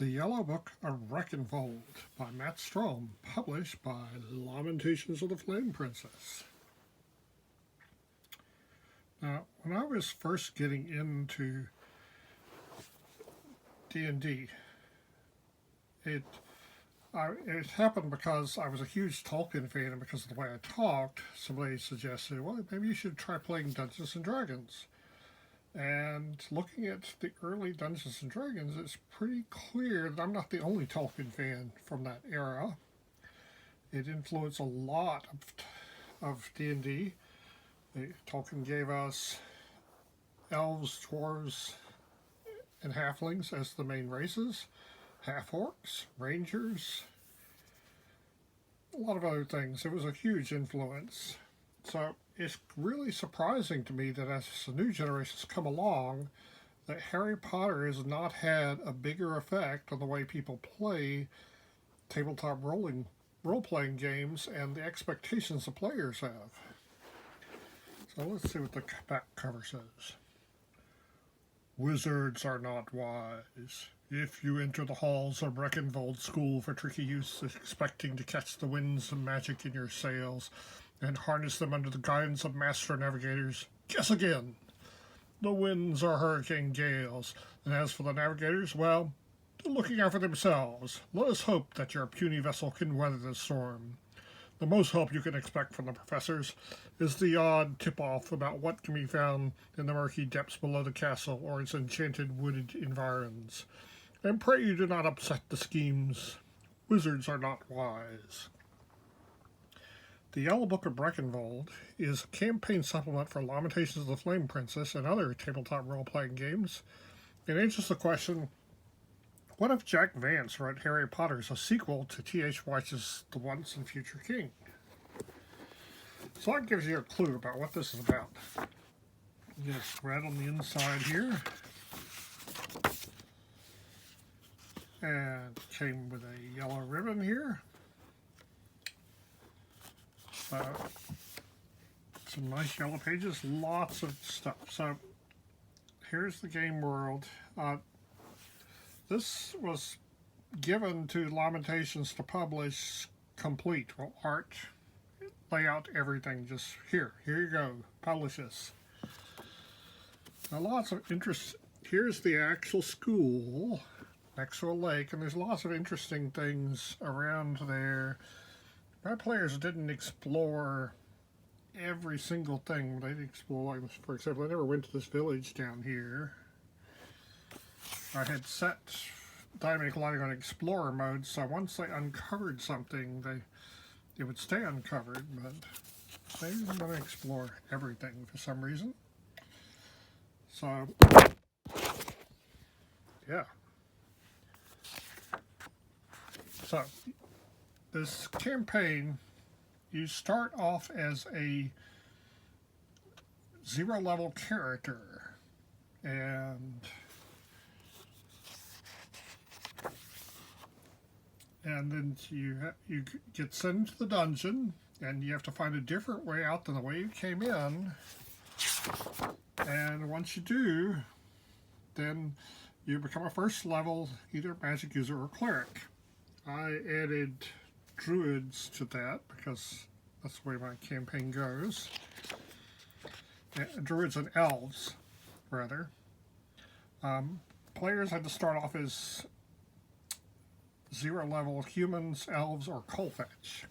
The Yellow Book of Brechenwold by Strom, published by Lamentations of the Flame Princess. Now, when I was first getting into D&D, it happened because I was a huge Tolkien fan, and because of the way I talked, somebody suggested, well, maybe you should try playing Dungeons & Dragons. And looking at the early Dungeons & Dragons, it's pretty clear that I'm not the only Tolkien fan from that era. It influenced a lot of D&D. Tolkien gave us elves, dwarves, and halflings as the main races, half-orcs, rangers, a lot of other things. It was a huge influence. So it's really surprising to me that as the new generations come along, that Harry Potter has not had a bigger effect on the way people play tabletop role-playing games and the expectations the players have. So let's see what the back cover says. Wizards are not wise. If you enter the halls of Brechenwold School for tricky use, expecting to catch the winds of magic in your sails, and harness them under the guidance of master navigators, guess again. The winds are hurricane gales, and as for the navigators, well, they're looking out for themselves. Let us hope that your puny vessel can weather the storm. The most help you can expect from the professors is the odd tip-off about what can be found in the murky depths below the castle or its enchanted wooded environs. And pray you do not upset the schemes. Wizards are not wise. The Yellow Book of Brechenwold is a campaign supplement for Lamentations of the Flame Princess and other tabletop role-playing games. It answers the question, what if Jack Vance wrote Harry Potter as a sequel to T.H. Weisz's The Once and Future King? So that gives you a clue about what this is about. It's red on the inside here. And it came with a yellow ribbon here. Some nice yellow pages, lots of stuff. So here's the game world. This was given to Lamentations to publish complete. Well, art, layout, everything. Just here you go. Publish this. Now lots of interest. Here's the actual school next to a lake, and there's lots of interesting things around there. My players didn't explore every single thing. They didn't explore, like, for example, I never went to this village down here. I had set Dynamic Lighting on Explorer mode, so once they uncovered something, it would stay uncovered, but they didn't want to explore everything for some reason. So, yeah. So, this campaign, you start off as a 0-level character, and then you get sent into the dungeon, and you have to find a different way out than the way you came in. And once you do, then you become a first level either magic user or cleric. I added druids to that because that's the way my campaign goes. Druids and elves, rather. Players had to start off as 0-level humans, elves, or Colfetch.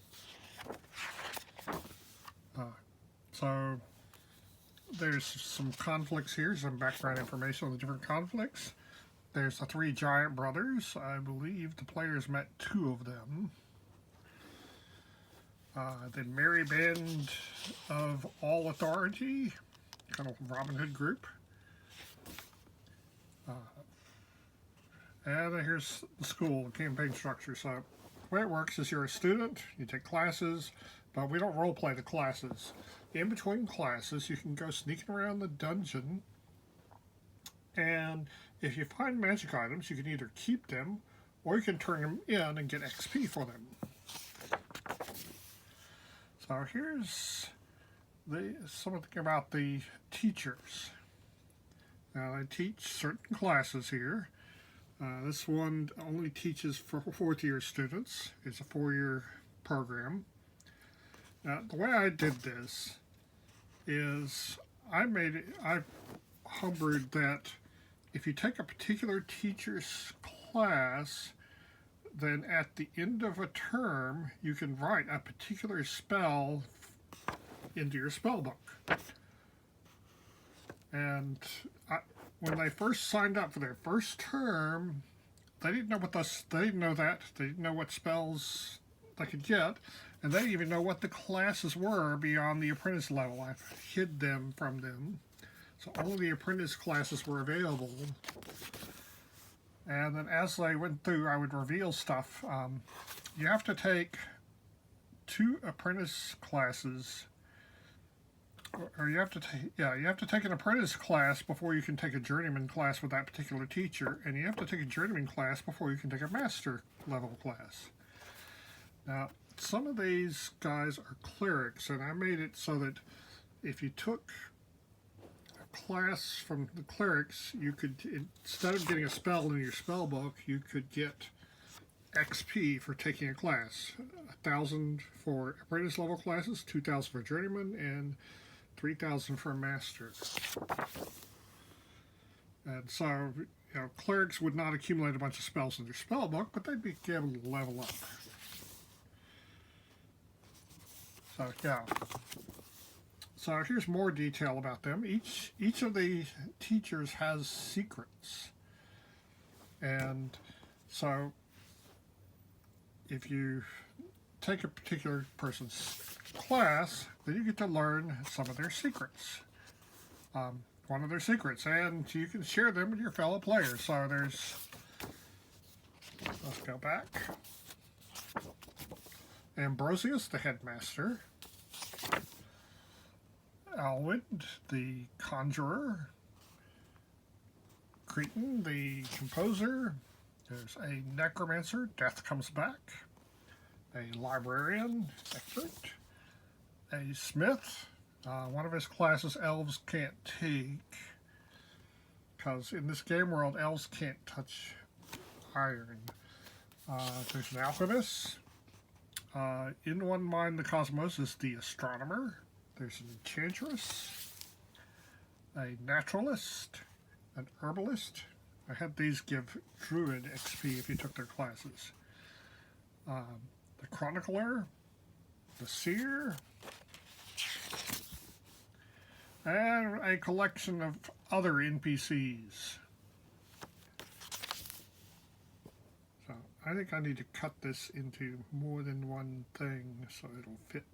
So there's some conflicts here, some background information on the different conflicts. There's the 3 giant brothers. I believe the players met 2 of them. The Merry Band of All Authority, kind of Robin Hood group. And here's the school campaign structure. So the way it works is you're a student, you take classes, but we don't role play the classes. In between classes, you can go sneaking around the dungeon, and if you find magic items, you can either keep them or you can turn them in and get XP for them. So here's something about the teachers. Now, I teach certain classes here. This one only teaches for fourth-year students. It's a 4-year program. Now, the way I did this is I homebrewed that if you take a particular teacher's class, then at the end of a term, you can write a particular spell into your spell book. And when they first signed up for their first term, they didn't know they didn't know that. They didn't know what spells they could get, and they didn't even know what the classes were beyond the apprentice level. I hid them from them, so only the apprentice classes were available. And then as they went through, I would reveal stuff. You have to take 2 apprentice classes, or you have to take an apprentice class before you can take a journeyman class with that particular teacher, and you have to take a journeyman class before you can take a master level class. Now, some of these guys are clerics, and I made it so that if you took a class from the clerics, you could, instead of getting a spell in your spell book, you could get XP for taking a class. 1,000 for apprentice level classes, 2,000 for journeyman, and 3,000 for a master. And so, clerics would not accumulate a bunch of spells in their spell book, but they'd be able to level up. So, yeah. So here's more detail about them. Each of the teachers has secrets. And so if you take a particular person's class, then you get to learn some of their secrets. One of their secrets, and you can share them with your fellow players. So let's go back. Ambrosius, the headmaster. Alwyn, the conjurer. Cretan, the composer. There's a necromancer, Death Comes Back. A librarian, Expert. A smith. One of his classes elves can't take, because in this game world, elves can't touch iron. There's an alchemist. In One Mind the Cosmos is the astronomer. There's an enchantress, a naturalist, an herbalist. I had these give druid XP if you took their classes. The chronicler, the seer, and a collection of other NPCs. So I think I need to cut this into more than one thing so it'll fit.